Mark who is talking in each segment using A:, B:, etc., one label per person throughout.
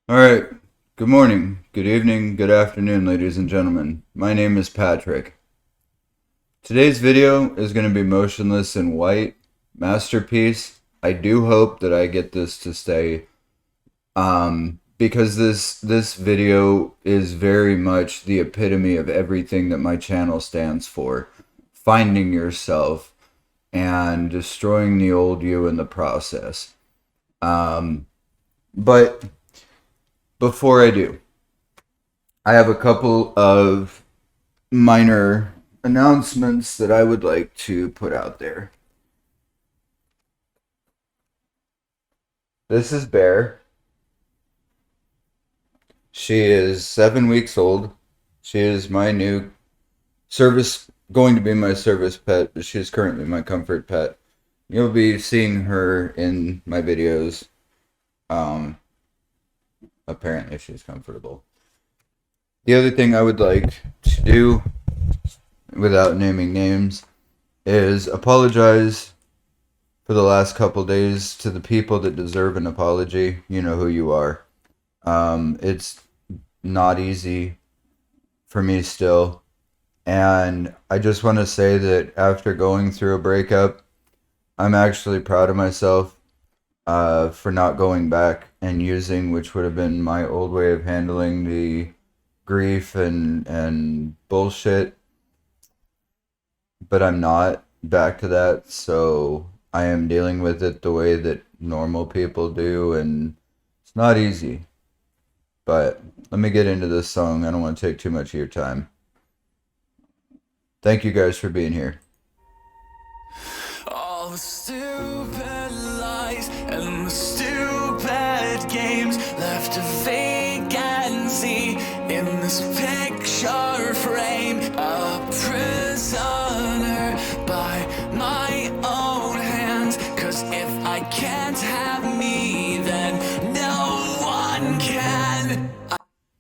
A: All right. Good morning, good evening, good afternoon, ladies and gentlemen. My name is Patrick. Today's video is going to be Motionless in White, masterpiece. I do hope that I get this to stay, because this video is very much the epitome of everything that my channel stands for. Finding yourself and destroying the old you in the process. But before I do, I have a couple of minor announcements that I would like to put out there. This is Bear. She is 7 weeks old. She is my new going to be my service pet, but she is currently my comfort pet. You'll be seeing her in my videos. Apparently she's comfortable. The other thing I would like to do, without naming names, is apologize for the last couple days to the people that deserve an apology. You know who you are. It's not easy for me still. And I just want to say that after going through a breakup, I'm actually proud of myself for not going back and using, which would have been my old way of handling the grief and bullshit. But I'm not back to that, so I am dealing with it the way that normal people do, and it's not easy. But let me get into this song. I don't want to take too much of your time. Thank you guys for being here.
B: All the stupid lies and the stupid games left a vacancy in this picture frame. A prisoner by my own hands. 'Cause if I can't have me, then no one can.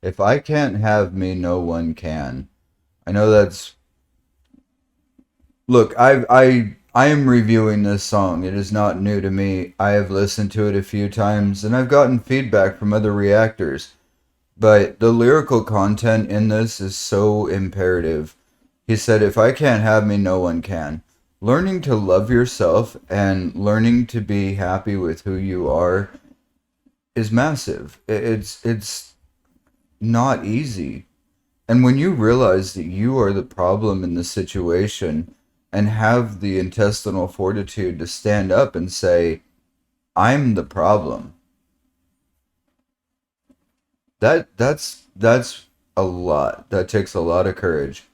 A: If I can't have me, no one can. I know that's... Look, I am reviewing this song. It is not new to me. I have listened to it a few times, and I've gotten feedback from other reactors. But the lyrical content in this is so imperative. He said, if I can't have me, no one can. Learning to love yourself and learning to be happy with who you are is massive. It's not easy. And when you realize that you are the problem in the situation and have the intestinal fortitude to stand up and say, I'm the problem, that's a lot. That takes a lot of courage.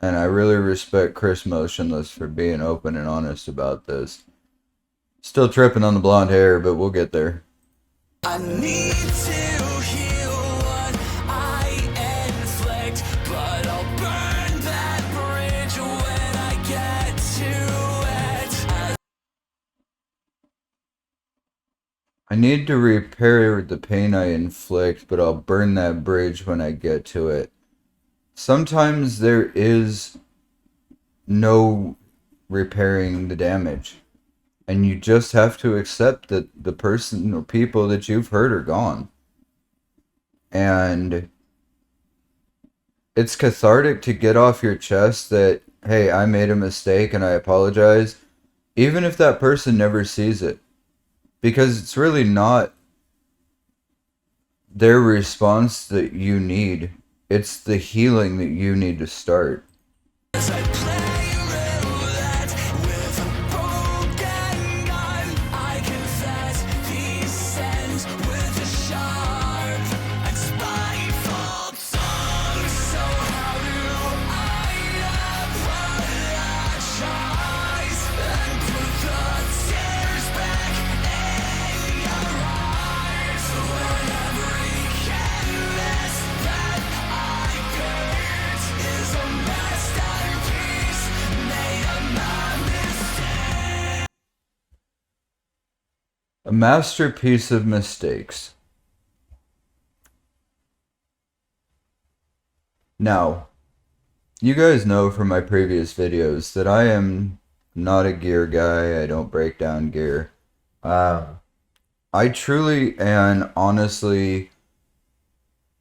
A: And I really respect Chris Motionless for being open and honest about this. Still tripping on the blonde hair, but we'll get there.
B: I need to heal what I inflict, but I'll burn that bridge when I get to it.
A: I need to repair the pain I inflict, but I'll burn that bridge when I get to it. Sometimes there is no repairing the damage. And you just have to accept that the person or people that you've hurt are gone. And it's cathartic to get off your chest that, hey, I made a mistake and I apologize, even if that person never sees it. Because it's really not their response that you need. It's the healing that you need to start.
B: As I play roulette with a broken gun, I confess these sins with a sharp and spiteful tongue. So how do I apologize and put the tears back in your eyes when every canvas that I paint is a masterpiece made of my mistakes?
A: A masterpiece of mistakes. Now, you guys know from my previous videos that I am not a gear guy. I don't break down gear. I truly and honestly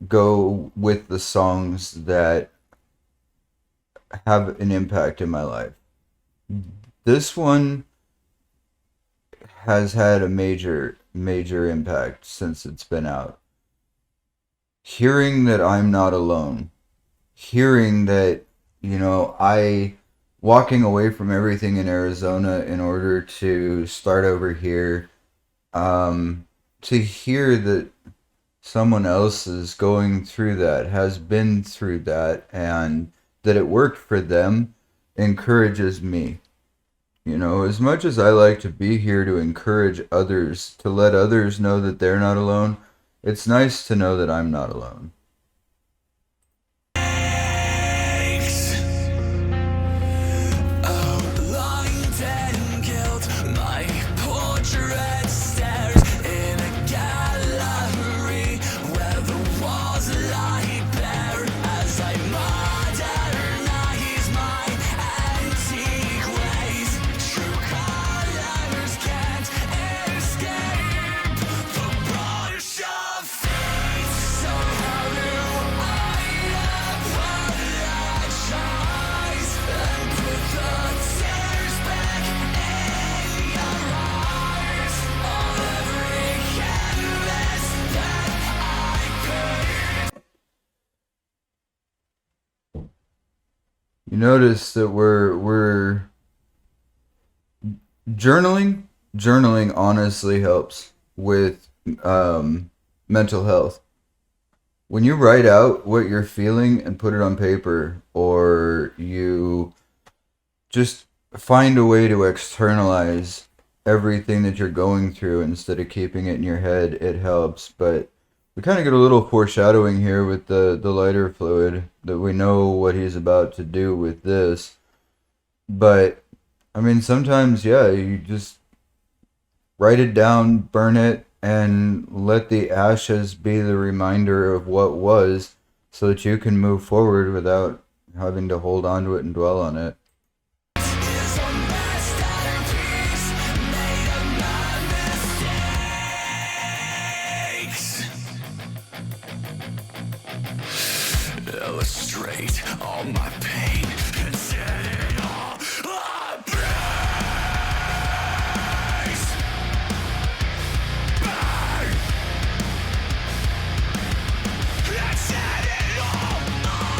A: go with the songs that have an impact in my life. This one has had a major impact since it's been out. Hearing that I'm not alone, hearing that, I walking away from everything in Arizona in order to start over here, to hear that someone else is going through that, has been through that, and that it worked for them encourages me. As much as I like to be here to encourage others, to let others know that they're not alone, it's nice to know that I'm not alone. You notice that we're journaling. Journaling honestly helps with mental health. When you write out what you're feeling and put it on paper, or you just find a way to externalize everything that you're going through instead of keeping it in your head, it helps. But we kind of get a little foreshadowing here with the lighter fluid that we know what he's about to do with this. But I mean, sometimes, yeah, you just write it down, burn it, and let the ashes be the reminder of what was, so that you can move forward without having to hold on to it and dwell on it.
B: Illustrate all my pain and set it all ablaze. Burn and set it all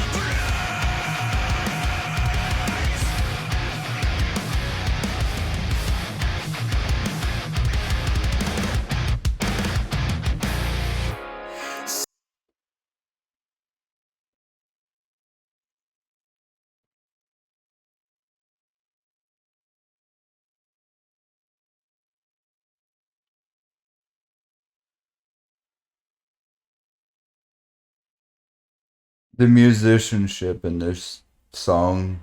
B: ablaze.
A: The musicianship in this song,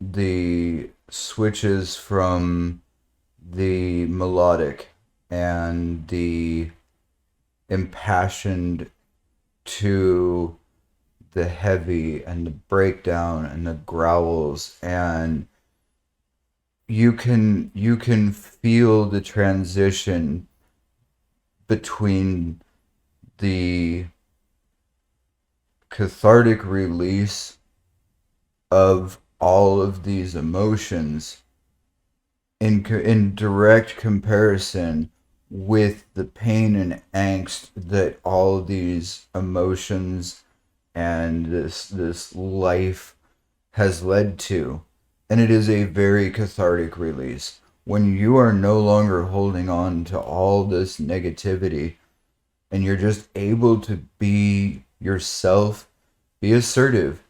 A: the switches from the melodic and the impassioned to the heavy and the breakdown and the growls, and you can feel the transition between the cathartic release of all of these emotions in direct comparison with the pain and angst that all these emotions and this life has led to. And it is a very cathartic release when you are no longer holding on to all this negativity, and you're just able to be yourself, be assertive.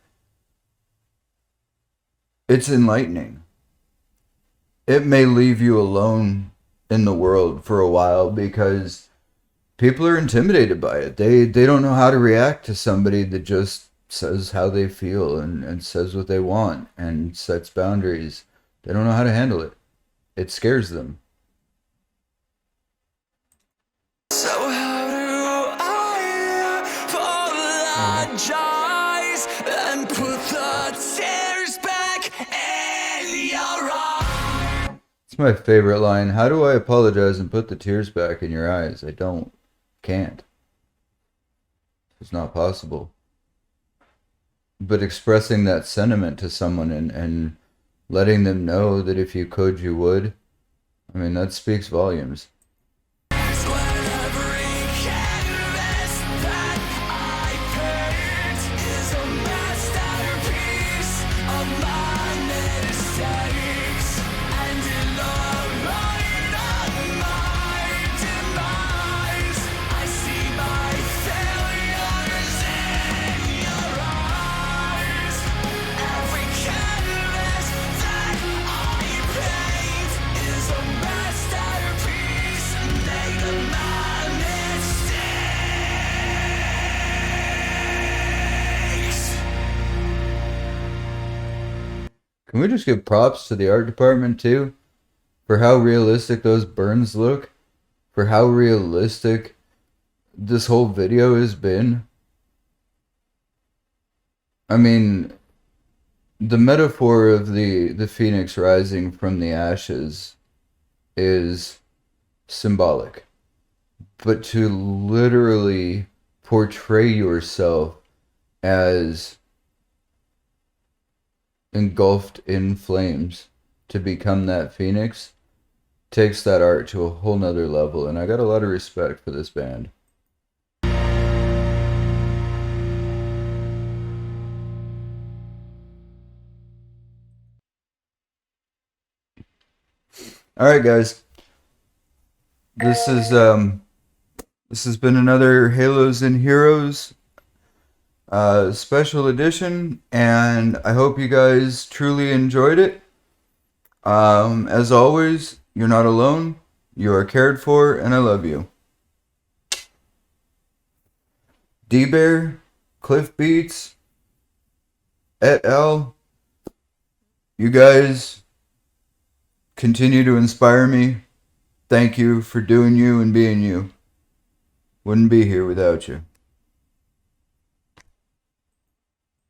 A: It's enlightening. It may leave you alone in the world for a while because people are intimidated by it. They don't know how to react to somebody that just says how they feel and says what they want and sets boundaries. They don't know how to handle it. It scares them.
B: So how do I apologize and put the tears back in your eyes?
A: It's my favorite line. How do I apologize and put the tears back in your eyes? I don't. Can't. It's not possible. But expressing that sentiment to someone and letting them know that if you could, you would, I mean, that speaks volumes. Can we just give props to the art department too? For how realistic those burns look? For how realistic this whole video has been? I mean, the metaphor of the phoenix rising from the ashes is symbolic. But to literally portray yourself as engulfed in flames to become that phoenix takes that art to a whole nother level, and I got a lot of respect for this band. All right, guys. This has been another Halos and Heroes special edition, and I hope you guys truly enjoyed it. As always, you're not alone. You are cared for, and I love you. D-Bear, Cliff Beats, et al. You guys continue to inspire me. Thank you for doing you and being you. Wouldn't be here without you.